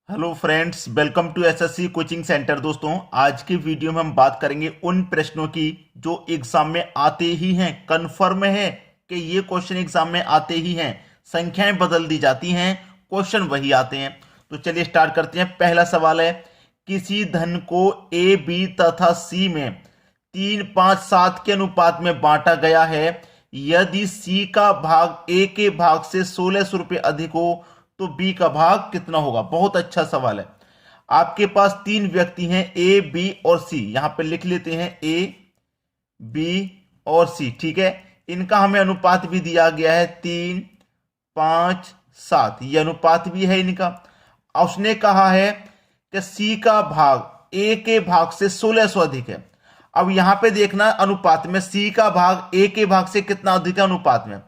Hello friends, welcome to SSC coaching centre. दोस्तों, आज की वीडियो में हम बात करेंगे उन प्रश्नों की जो एग्जाम में आते ही हैं। कंफर्म है कि ये क्वेश्चन एग्जाम में आते ही हैं। संख्याएं बदल दी जाती हैं, क्वेश्चन वही आते हैं। तो चलिए स्टार्ट करते हैं। पहला सवाल है, किसी धन को ए, बी तथा सी में 3, 5, 7 के अनुपात में बांटा गया है। यदि सी का भाग ए के भाग से 1600 रुपये अधिक हो तो बी का भाग कितना होगा। बहुत अच्छा सवाल है। आपके पास तीन व्यक्ति हैं, ए, बी और सी। यहां पे लिख लेते हैं ए, बी और सी। ठीक है, इनका हमें अनुपात भी दिया गया है 3, 5, 7। ये अनुपात भी है इनका। उसने कहा है कि सी का भाग ए के भाग से 1600 अधिक है। अब यहां पे देखना अनुपात में सी का भाग ए के भाग से कितना अधिक है। अनुपात में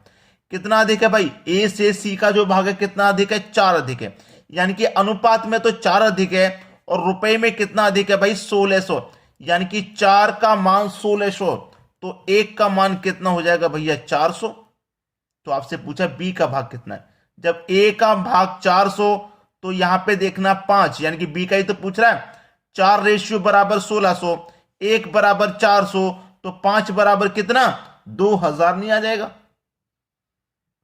कितना अधिक है भाई? ए से सी का जो भाग है कितना अधिक है? 4 अधिक है। यानी कि अनुपात में तो 4 अधिक है और रुपए में कितना अधिक है भाई? 1600। यानी कि 4 का मान 1600, तो 1 का मान कितना हो जाएगा भैया? 400। तो आपसे पूछा बी का भाग कितना है। जब ए का भाग 400 तो यहां पे देखना 5, यानी कि बी का ही तो पूछ रहा है। 4 रेशियो बराबर 1600, 1 बराबर 400, तो 5 बराबर कितना? 2000 नहीं आ जाएगा?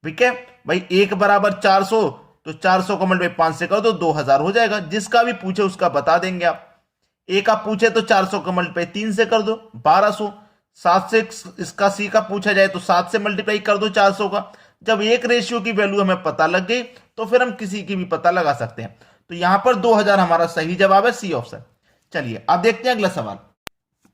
ठीक है भाई, 1 बराबर 400, तो 400 को मल्टीप्लाई 5 से कर दो, 2000 हो जाएगा। जिसका भी पूछे उसका बता देंगे आप। एक आप पूछे तो 400 का मल्टीप्लाई 3 से कर दो, 1200। 7 से इसका सी का पूछा जाए तो 7 से मल्टीप्लाई कर दो 400 का। जब एक रेशियो की वैल्यू हमें पता लग गई तो फिर हम किसी की भी पता लगा सकते हैं। तो यहां पर 2000 हमारा सही जवाब है, सी ऑप्शन। चलिए अब देखते हैं अगला सवाल।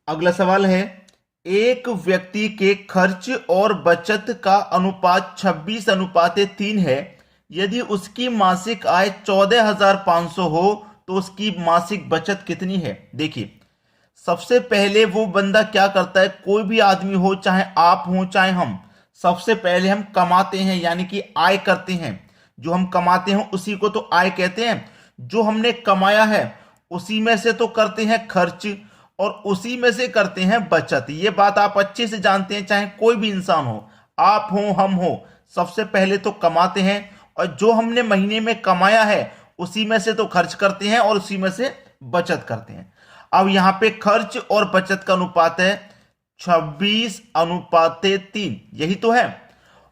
अगला सवाल है, एक व्यक्ति के खर्च और बचत का अनुपात 26:3 है। यदि उसकी मासिक आय 14,500 हो तो उसकी मासिक बचत कितनी है। देखिए, सबसे पहले वो बंदा क्या करता है, कोई भी आदमी हो, चाहे आप हो चाहे हम, सबसे पहले हम कमाते हैं, यानी कि आय करते हैं। जो हम कमाते हैं उसी को तो आय कहते हैं। जो हमने कमाया है उसी में से तो करते हैं खर्च और उसी में से करते हैं बचत। ये बात आप अच्छे से जानते हैं, चाहे कोई भी इंसान हो, आप हो हम हो, सबसे पहले तो कमाते हैं और जो हमने महीने में कमाया है उसी में से तो खर्च करते हैं और उसी में से बचत करते हैं। अब यहां पे खर्च और बचत का अनुपात है 26:3, यही तो है।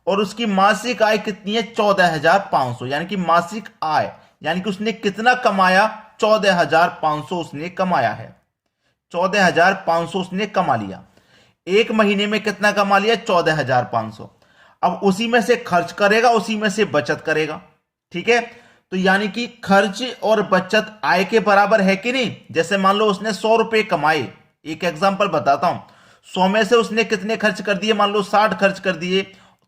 और उसकी मासिक आय कितनी है? 14,500, यानी कि मासिक आय, यानी कि उसने कितना कमाया? 14,500 उसने कमाया है। 14,500 उसने कमा लिया। एक महीने में कितना कमा लिया? 14,500। अब उसी में से खर्च करेगा, उसी में से बचत करेगा। ठीक है, तो यानी कि खर्च और बचत आय के बराबर है कि नहीं। जैसे मान लो उसने 100 रुपए कमाए, एक एग्जांपल बताता हूं। 100 में से उसने कितने खर्च कर दिए? मान लो 60 खर्च कर दिए,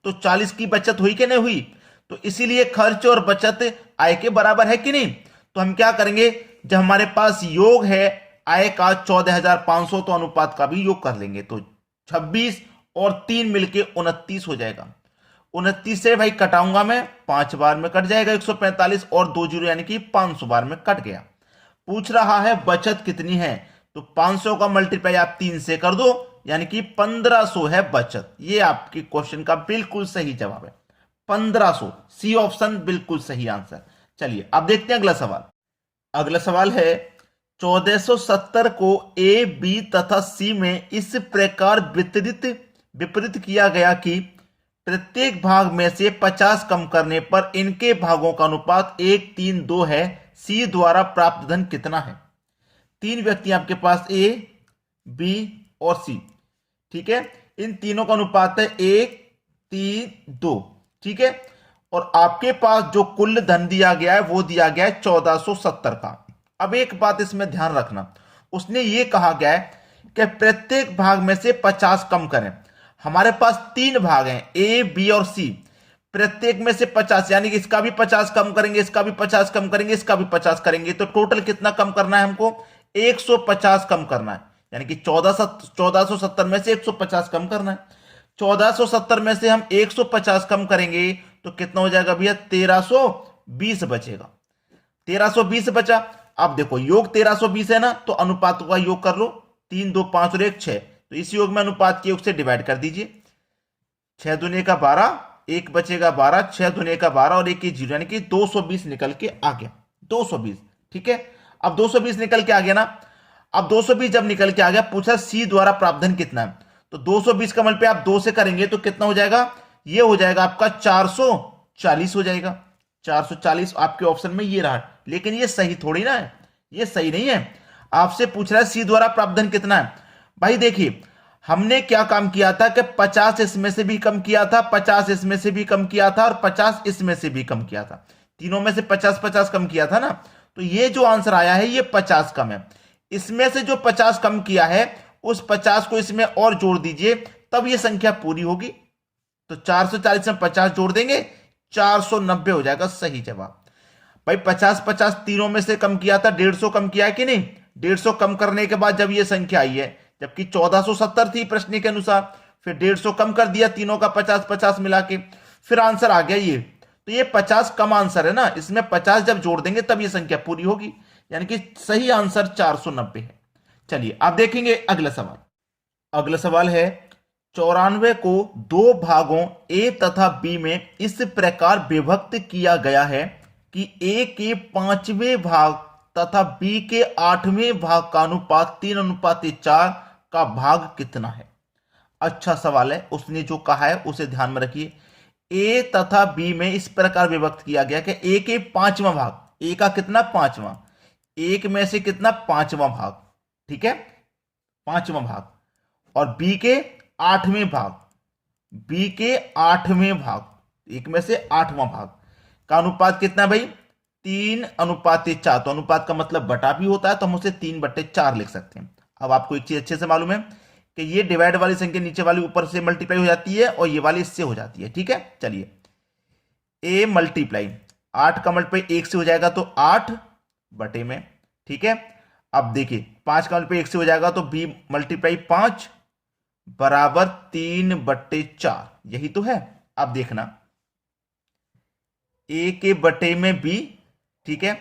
तो 40 की बचत हुई कि नहीं हुई? तो इसीलिए खर्च और बचत आय के बराबर है कि नहीं। तो हम क्या करेंगे, जब हमारे पास योग है आय का 14,500, तो अनुपात का भी योग कर लेंगे। तो 26 और 3 मिलके 29 हो जाएगा। 29 से भाई कटाऊंगा मैं, 5 बार में कट जाएगा 145 और 2 जीरो, यानी कि 500 बार में कट गया। पूछ रहा है बचत कितनी है, तो 500 का मल्टीप्लाई आप 3 से कर दो, यानी कि 1500 है बचत। ये आपके क्वेश्चन का बिल्कुल सही जवाब है, 1500। सी ऑप्शन बिल्कुल सही आंसर। चलिए अब देखते हैं अगला सवाल। अगला सवाल है, 1470 को ए, बी तथा सी में इस प्रकार विपरीत किया गया कि प्रत्येक भाग में से 50 कम करने पर इनके भागों का अनुपात 1:3:2 है। सी द्वारा प्राप्त धन कितना है। तीन व्यक्ति आपके पास, ए, बी और सी। ठीक है, इन तीनों का अनुपात है 1:3:2। ठीक है, और आपके पास जो कुल धन दिया गया है वो दिया गया है 1470 का। अब एक बात इसमें ध्यान रखना, उसने ये कहा गया है कि प्रत्येक भाग में से 50 कम करें। हमारे पास तीन भाग हैं, ए, बी और सी। प्रत्येक में से 50, यानी कि इसका भी 50 कम करेंगे, इसका भी 50 कम करेंगे, इसका भी 50 करेंगे, तो टोटल कितना कम करना है हमको? 150 कम करना है। यानी कि 1470 में से 150 कम करना है। 1470 में से हम 150 कम करेंगे तो कितना हो जाएगा भैया? 1320 बचेगा। 1320 बचा। अब देखो, योग 1320 है ना, तो अनुपातों का योग कर लो। 3, 2, 5 और 1, 6। तो इस योग में अनुपात के योग से डिवाइड कर दीजिए। 6 दूने का 12, 1 बचेगा 12, 6 दूने का 12 और 1 की 0, यानी कि 220 निकल के आ गया। 220। ठीक है, अब 220 निकल के आ गया ना। अब 220 जब निकल के आ गया, पूछा सी द्वारा प्राप्त ककितना है, तो 220 का मल्टीप्लाई आप 2 से करेंगे तो कितना हो जाएगा, ये हो जाएगा आपका 440 हो जाएगा। 440 आपके ऑप्शन में ये रहा, लेकिन ये सही थोड़ी ना है, ये सही नहीं है। आपसे पूछ रहा है सी द्वारा प्राप्त धन कितना है। भाई देखिए, हमने क्या काम किया था कि 50 इसमें से भी कम किया था, 50 इसमें से भी कम किया था और 50 इसमें से भी कम किया था, तीनों में से 50-50 कम किया था ना। तो ये जो आंसर आया है ये 50 कम है। इसमें से जो 50 कम किया है उस 50 को इसमें और जोड़ दीजिए, तब ये संख्या पूरी होगी। तो 440 में 50 जोड़ देंगे, 490 हो जाएगा सही जवाब। भाई 50-50 तीनों में से कम किया था, 150 कम किया है कि नहीं। 150 कम करने के बाद जब ये संख्या आई है, जबकि 1470 थी प्रश्न के अनुसार, फिर 150 कम कर दिया तीनों का 50-50 मिला के, फिर आंसर आ गया ये। तो ये 50 कम आंसर है ना, इसमें 50 जब जोड़ देंगे तब ये संख्या पूरी होगी, यानी कि सही आंसर 490 है। चलिए आप देखेंगे अगला सवाल। अगला सवाल है 94 को दो भागों ए तथा बी में इस प्रकार विभक्त किया गया है कि ए के 5वें भाग तथा बी के 8वें भाग का अनुपात 3:4 का भाग कितना है। अच्छा सवाल है, उसने जो कहा है उसे ध्यान में रखिए। ए तथा बी में इस प्रकार विभक्त किया गया कि ए के 5वां भाग, ए का कितना 5वां, एक में से कितना 5वां भाग, ठीक है 5वां भाग, और बी के 8वें भाग, बी के 8वें भाग, एक में से 8वां भाग का अनुपात कितना भाई 3:4। तो अनुपात का मतलब बटा भी होता है, तो हम उसे 3/4 लिख सकते हैं। अब आपको एक चीज अच्छे से मालूम है कि ये डिवाइड वाली संख्या नीचे वाली ऊपर से मल्टीप्लाई हो जाती है और ये वाली इससे हो जाती है, ठीक है। चलिए ए मल्टीप्लाई 8 का मल्टीप्लाई 1 से हो जाएगा तो 8 बटे में, ठीक है। अब देखिए 5 का मल्टीप्लाई 1 से हो जाएगा तो बी मल्टीप्लाई 5 बराबर 3/4, यही तो है। अब देखना ए के बटे में बी, ठीक है,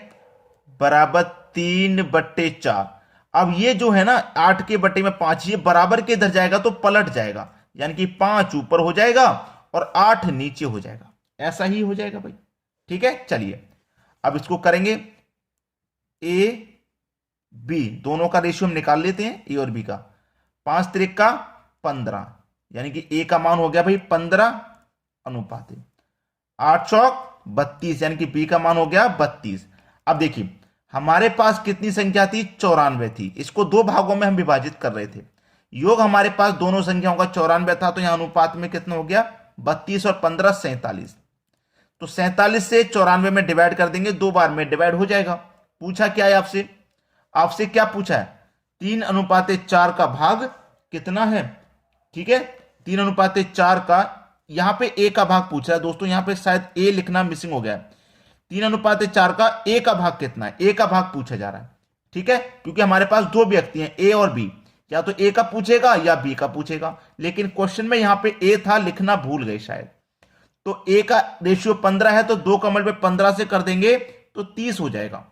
बराबर 3/4। अब ये जो है ना 8 के बटे में 5, ये बराबर के इधर जाएगा तो पलट जाएगा, यानी कि 5 ऊपर हो जाएगा और 8 नीचे हो जाएगा, ऐसा ही हो जाएगा भाई, ठीक है। चलिए अब इसको करेंगे ए बी, दोनों का रेशियो हम निकाल लेते हैं ए और बी का। 5 त्रिक का 15, यानी कि ए का मान हो गया भाई 15:8। 8 चौक 32, यानी कि बी का मान हो गया 32। अब देखिए हमारे पास कितनी संख्या थी 94 थी, इसको दो भागों में हम विभाजित कर रहे थे। योग हमारे पास दोनों संख्याओं का 94 था, तो यहां अनुपात में कितना हो गया 32 और 15 47। तो 47 से 94 में डिवाइड कर देंगे, 2 बार में डिवाइड हो जाएगा। पूछा क्या है आपसे, आपसे क्या पूछा है 3:4 का भाग कितना है, ठीक है। 3:4 का, यहां पे ए का भाग पूछ रहा है दोस्तों, यहां पे शायद ए लिखना मिसिंग हो गया है। 3:4 का ए का भाग कितना है, ए का भाग पूछा जा रहा है, ठीक है, क्योंकि हमारे पास दो व्यक्ति हैं ए और बी, या तो ए का पूछेगा या बी का पूछेगा, लेकिन क्वेश्चन में यहां पे ए था, लिखना भूल गए शायद। तो ए का रेशियो 15 है, तो 2 का मल्टीप्लाई 15 से कर देंगे तो 30 हो जाएगा,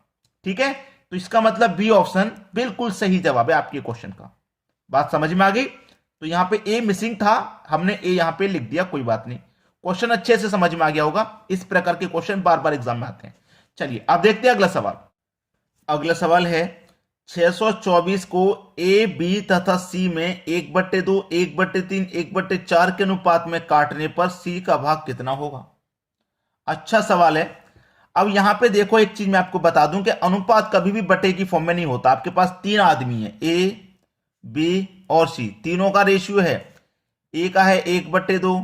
ठीक है। तो इसका मतलब बी ऑप्शन बिल्कुल सही जवाब है आपके क्वेश्चन का। बात समझ में आ गई। तो यहां पे ए मिसिंग था, हमने ए यहां पे लिख दिया, कोई बात नहीं, क्वेश्चन अच्छे से समझ में आ गया होगा। इस प्रकार के क्वेश्चन बार बार एग्जाम में आते हैं। चलिए अब देखते हैं अगला सवाल। अगला सवाल है 624 को ए बी तथा सी में 1/2, 1/3, 1/4 के अनुपात में काटने पर सी का भाग कितना होगा। अच्छा सवाल है। अब यहां पे देखो एक चीज मैं आपको बता दूं कि अनुपात कभी भी बटे की फॉर्म में नहीं होता। आपके पास 3 आदमी है, ए बी और सी, तीनों का रेशियो है, ए का है 1/2,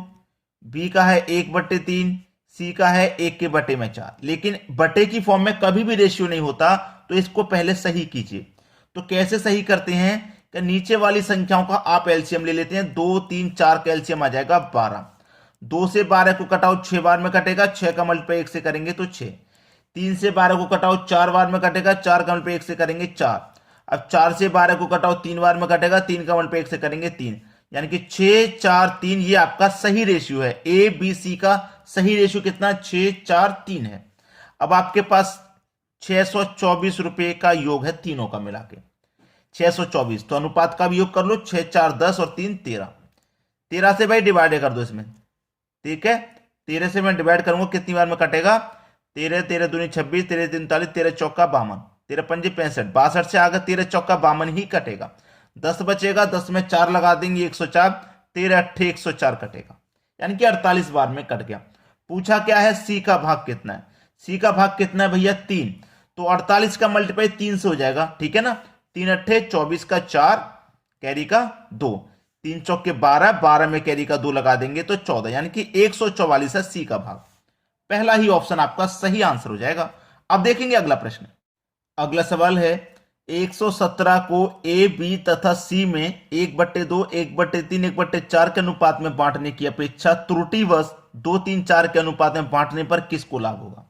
बी का है 1/3, सी का है 1/4, लेकिन बटे की फॉर्म में कभी भी रेशियो नहीं होता। तो इसको पहले सही कीजिए। तो कैसे सही करते हैं कि नीचे वाली संख्याओं का आप एलसीएम ले लेते हैं, 2 3 4 का एलसीएम आ जाएगा 12। 2 से 12 को कटाओ 6 बार में कटेगा, 6 का मल्टीप्लाई 1 से करेंगे तो 6। 3 से 12 को कटाओ 4 बार में कटेगा, 4 का मल्टीप्लाई 1 से करेंगे 4। अब 4 से 12 को कटाओ 3 बार में कटेगा, 3 का मल्टीप्लाई 1 से करेंगे 3, यानी कि 6 4 3 ये आपका सही रेशियो है। ए बी सी का सही रेशियो कितना 6 4 3 है। अब आपके पास 624 रुपए का योग है तीनों का मिला के 624। तो अनुपात का भी योग कर लो, 6 4 10 और 3 13। 13 से भाई डिवाइड कर दो इसमें, ठीक है। 13 से मैं डिवाइड करूंगा कितनी बार में कटेगा, 13 13 दूनी 26, 13 3 39, 13 चौका 52, 13 पंजे 65, 62 से आगे 13 चौका 52 ही कटेगा। 10 बचेगा, 10 में 4 लगा देंगे 104, 13 अट्ठे 104 कटेगा, यानी कि 48 बार में कट गया। पूछा क्या है, सी का भाग कितना है। सी का भाग कितना है भैया 3, तो 48 का मल्टीप्लाई 3 से हो जाएगा, ठीक है ना। 3 अट्ठे 24 का 4, कैरी का 2, 3 चौके 12, 12 में कैरी का 2 लगा देंगे तो 14, यानी कि 144 है सी का भाग। पहला ही ऑप्शन आपका सही आंसर हो जाएगा। अब देखेंगे अगला प्रश्न। अगला सवाल है 117 को ए, बी तथा सी में 1/2, 1/3, 1/4 के अनुपात में बांटने की अपेक्षा त्रुटिवश 2, 3, 4 के अनुपात में बांटने पर किसको लाभ होगा।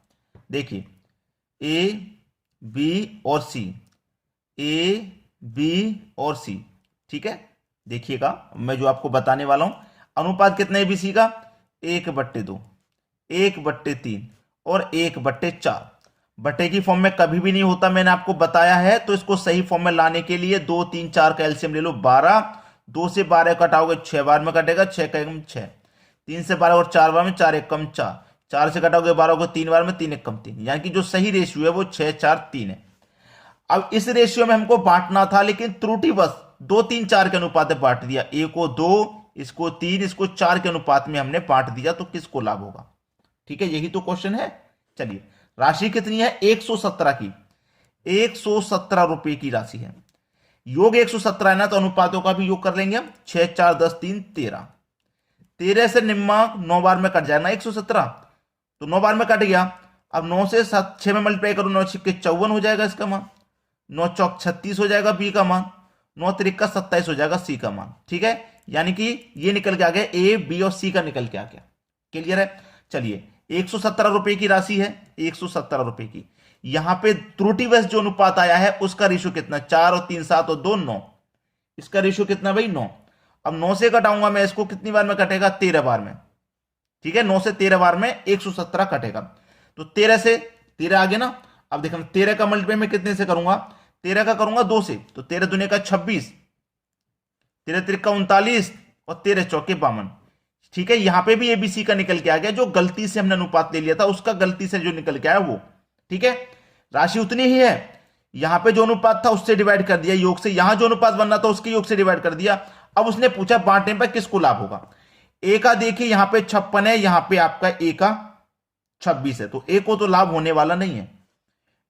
देखिए ए, बी और सी, ए, बी और सी, ठीक है। देखिएगा मैं जो आपको बताने वाला हूं, अनुपात कितना है एबीसी का, 1/2, 1/3 और 1/4। बटे की फॉर्म में कभी भी नहीं होता, मैंने आपको बताया है। तो इसको सही फॉर्म में लाने के लिए 2, 3, 4 का एलसीएम ले लो 12, 2 से 12 कटाओगे 6 बार में कटेगा, 6 का 1 6, 3 से 12 और 4 बार में 4 1 4, 4 से कटाओगे 12 को 3 बार में 3 1 3, यानी कि जो सही रेशियो है वो 6 4 3 है। अब इस रेशियो में हमको बांटना था, लेकिन त्रुटि बस 2, 3, 4 के अनुपात में बांट दिया। ए को 2, इसको 3, इसको 4 के अनुपात में हमने बांट दिया, तो किसको लाभ होगा। ठीक है, यही तो क्वेश्चन है। चलिए, राशि कितनी है 117 की, 117 रुपए की राशि है। योग 117 है ना, तो अनुपातों का भी योग कर लेंगे हम। 6 4 10 3 13, 13 से निम्मा 9 बार में कट जाए ना 117, तो 9 बार में कट गया। अब 9 से 6 में मल्टीप्लाई करो, 9 6 54 हो जाएगा इसका मान, 9 चौक 36 हो जाएगा बी का मान, 9 त्रिका 27 हो जाएगा सी का मान। ठीक है, यानी कि ये निकल के आ गया, ए बी और सी का निकल के आ गया। क्लियर है। चलिए, 117 रुपए की राशि है, 117 रुपए की। यहां पे त्रुटिवश जो अनुपात आया है उसका रेशियो कितना, 4 और 3 7 और 2 9, इसका रेशियो कितना भाई 9। अब 9 से घटाऊंगा मैं इसको, कितनी बार में कटेगा 13 बार में। ठीक है, 9 से 13 बार में 117 कटेगा, तो 13 से 13 आ गया ना। अब देखना 13 का मल्टीप्लाई मैं कितने से करूंगा, 13 का करूंगा 2 से, तो 13 दूने का 26, 13 त्रिका 39 और 13 चौके 52। ठीक है, यहां पे भी एबीसी का निकल के आ गया, जो गलती से हमने अनुपात ले लिया था उसका गलती से जो निकल के आया वो। ठीक है, राशि उतनी ही है, यहां पे जो अनुपात था उससे डिवाइड कर दिया योग से, यहां जो अनुपात बनना था उसके योग से डिवाइड कर दिया। अब उसने पूछा बांटने पर किसको लाभ होगा। ए का देखिए यहां पे 56 है, यहां पे आपका ए का 26 है, तो ए को तो लाभ होने वाला नहीं है।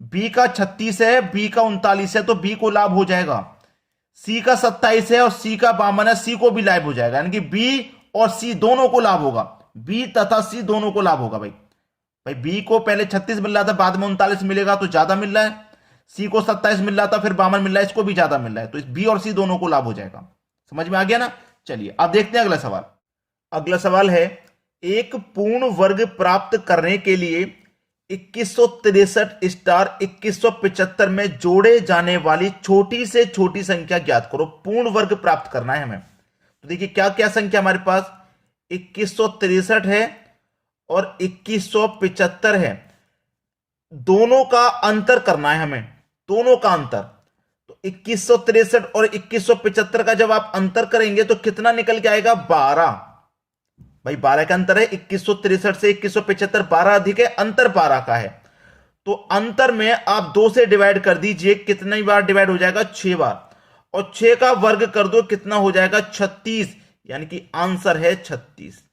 बी का 36 है, बी का 39 है, तो बी को लाभ हो जाएगा। सी का 27 है और सी का 52 है, सी को भी लाभ हो जाएगा, यानी कि बी और सी दोनों को लाभ होगा, बी तथा सी दोनों को लाभ होगा। भाई बी को पहले 36 मिल रहा था, बाद में 39 मिलेगा तो ज्यादा मिल रहा है। सी को 27 मिल रहा था, फिर 52 मिल रहा है, इसको भी ज्यादा मिल रहा है, तो इस बी और सी दोनों को लाभ हो जाएगा। समझ में आ गया ना। चलिए अब देखते हैं अगला सवाल। अगला सवाल है, एक पूर्ण वर्ग प्राप्त करने के लिए 2163 स्टार 2175 में जोड़े जाने वाली छोटी से छोटी संख्या ज्ञात करो। पूर्ण वर्ग प्राप्त करना है हमें, तो देखिए क्या क्या संख्या हमारे पास, 2163 है और 2175 है, दोनों का अंतर करना है हमें, दोनों का अंतर। तो 2163 और 2175 का जब आप अंतर करेंगे तो कितना निकल के आएगा, 12। भाई 12 का अंतर है, 2163 से 2175 12 अधिक है, अंतर 12 का है, तो अंतर में आप 2 से डिवाइड कर दीजिए, कितनी बार डिवाइड हो जाएगा, 6 बार, और 6 का वर्ग कर दो, कितना हो जाएगा 36, यानी कि आंसर है 36।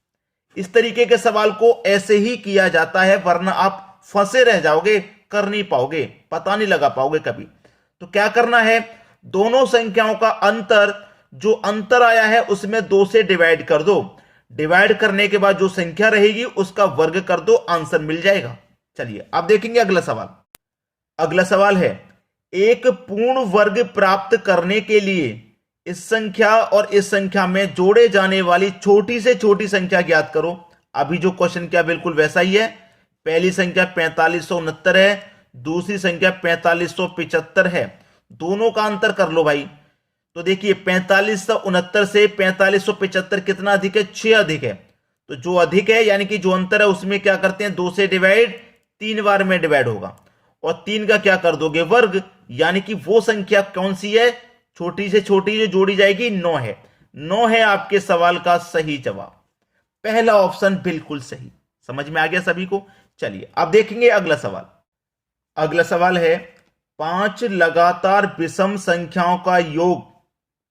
इस तरीके के सवाल को ऐसे ही किया जाता है, वरना आप फंसे रह जाओगे, कर नहीं पाओगे, पता नहीं लगा पाओगे कभी। तो क्या करना है, दोनों संख्याओं का अंतर, जो अंतर आया है उसमें 2 से डिवाइड कर दो, डिवाइड करने के बाद जो संख्या रहेगी उसका वर्ग कर दो, आंसर मिल जाएगा। चलिए अब देखेंगे अगला सवाल। अगला सवाल है, एक पूर्ण वर्ग प्राप्त करने के लिए इस संख्या और इस संख्या में जोड़े जाने वाली छोटी से छोटी संख्या ज्ञात करो। अभी जो क्वेश्चन क्या बिल्कुल वैसा ही है। पहली संख्या 4569 है, दूसरी संख्या 4575 है, दोनों का अंतर कर लो भाई। तो देखिए 4569 से 4575 कितना अधिक है, 6 अधिक है, तो जो अधिक है यानी कि जो अंतर है उसमें क्या करते हैं, 2 से डिवाइड, 3 बार में डिवाइड होगा, और 3 का क्या कर दोगे, वर्ग, यानी कि वो संख्या कौन सी है, छोटी से छोटी जो जोड़ी जाएगी 9 है। 9 है आपके सवाल का सही जवाब, पहला ऑप्शन बिल्कुल सही। समझ में आ गया सभी को। चलिए अब देखेंगे अगला सवाल। अगला सवाल है, 5 लगातार विषम संख्याओं का योग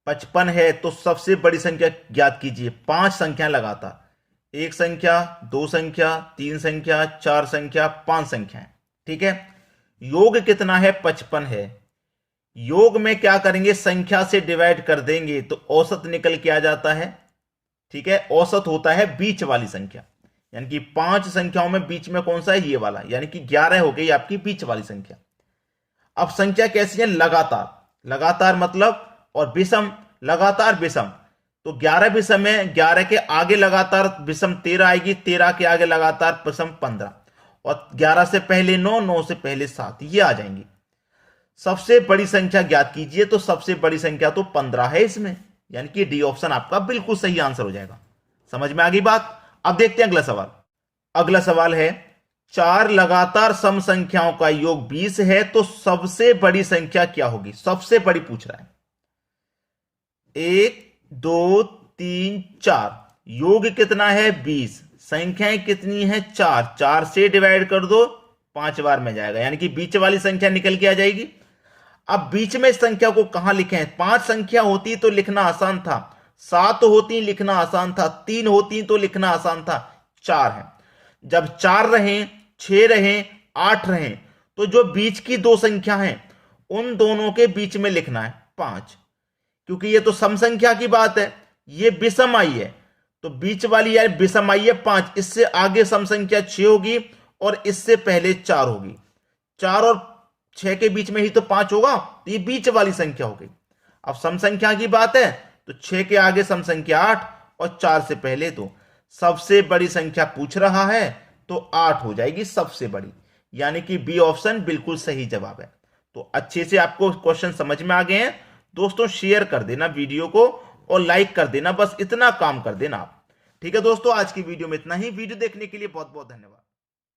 55 है तो सबसे बड़ी संख्या ज्ञात कीजिए। 5 संख्या लगातार, 1 संख्या, 2 संख्या, 3 संख्या, 4 संख्या, 5 संख्याएं। ठीक है, योग कितना है? 55 है। योग में क्या करेंगे? संख्या से डिवाइड कर देंगे तो औसत निकल के आ जाता है। ठीक है, औसत होता है बीच वाली संख्या, यानी कि 5 संख्याओं में बीच में कौन सा है? ये वाला, यानी कि 11 हो गई आपकी बीच वाली संख्या। अब संख्या कैसी है? लगातार, लगातार मतलब, और विषम, लगातार विषम, तो 11 विषम है, 11 के आगे लगातार विषम 13 आएगी, 13 के आगे लगातार विषम 15, और 11 से पहले 9, 9 से पहले 7, ये आ जाएंगी। सबसे बड़ी संख्या ज्ञात कीजिए, तो सबसे बड़ी संख्या तो 15 है इसमें, यानी कि डी ऑप्शन आपका बिल्कुल सही आंसर हो जाएगा। समझ में आ गई बात? अब देखते हैं अगला सवाल। अगला सवाल है 4 लगातार सम संख्याओं का योग 20 है तो सबसे बड़ी संख्या क्या होगी? सबसे बड़ी पूछ रहा है। 1 2 3 4, योग कितना है? 20, संख्याएं कितनी है? 4, 4 से डिवाइड कर दो, 5 बार में जाएगा, यानी कि बीच वाली संख्या निकल के आ जाएगी। अब बीच में संख्या को कहां लिखें? 5 संख्या होती तो लिखना आसान था, 7 होती लिखना आसान था, 3 होती तो लिखना आसान था, 4 है। जब 4 रहें, 6 रहें, 8 रहें, तो जो बीच की 2 संख्या हैं उन दोनों के बीच में लिखना है 5, क्योंकि ये तो सम संख्या की बात है, ये विषम आई है, तो बीच वाली यार विषम आई है 5, इससे आगे सम संख्या 6 होगी और इससे पहले 4 होगी। 4 और 6 के बीच में ही तो 5 होगा, तो ये बीच वाली संख्या हो गई। अब सम संख्या की बात है तो 6 के आगे सम संख्या 8 और 4 से पहले 2, सबसे बड़ी संख्या पूछ रहा है तो 8 हो जाएगी सबसे बड़ी, यानी कि बी ऑप्शन बिल्कुल सही जवाब है। तो अच्छे से आपको क्वेश्चन समझ में आ गए हैं दोस्तों। शेयर कर देना वीडियो को और लाइक कर देना, बस इतना काम कर देना आप। ठीक है दोस्तों, आज की वीडियो में इतना ही। वीडियो देखने के लिए बहुत बहुत धन्यवाद।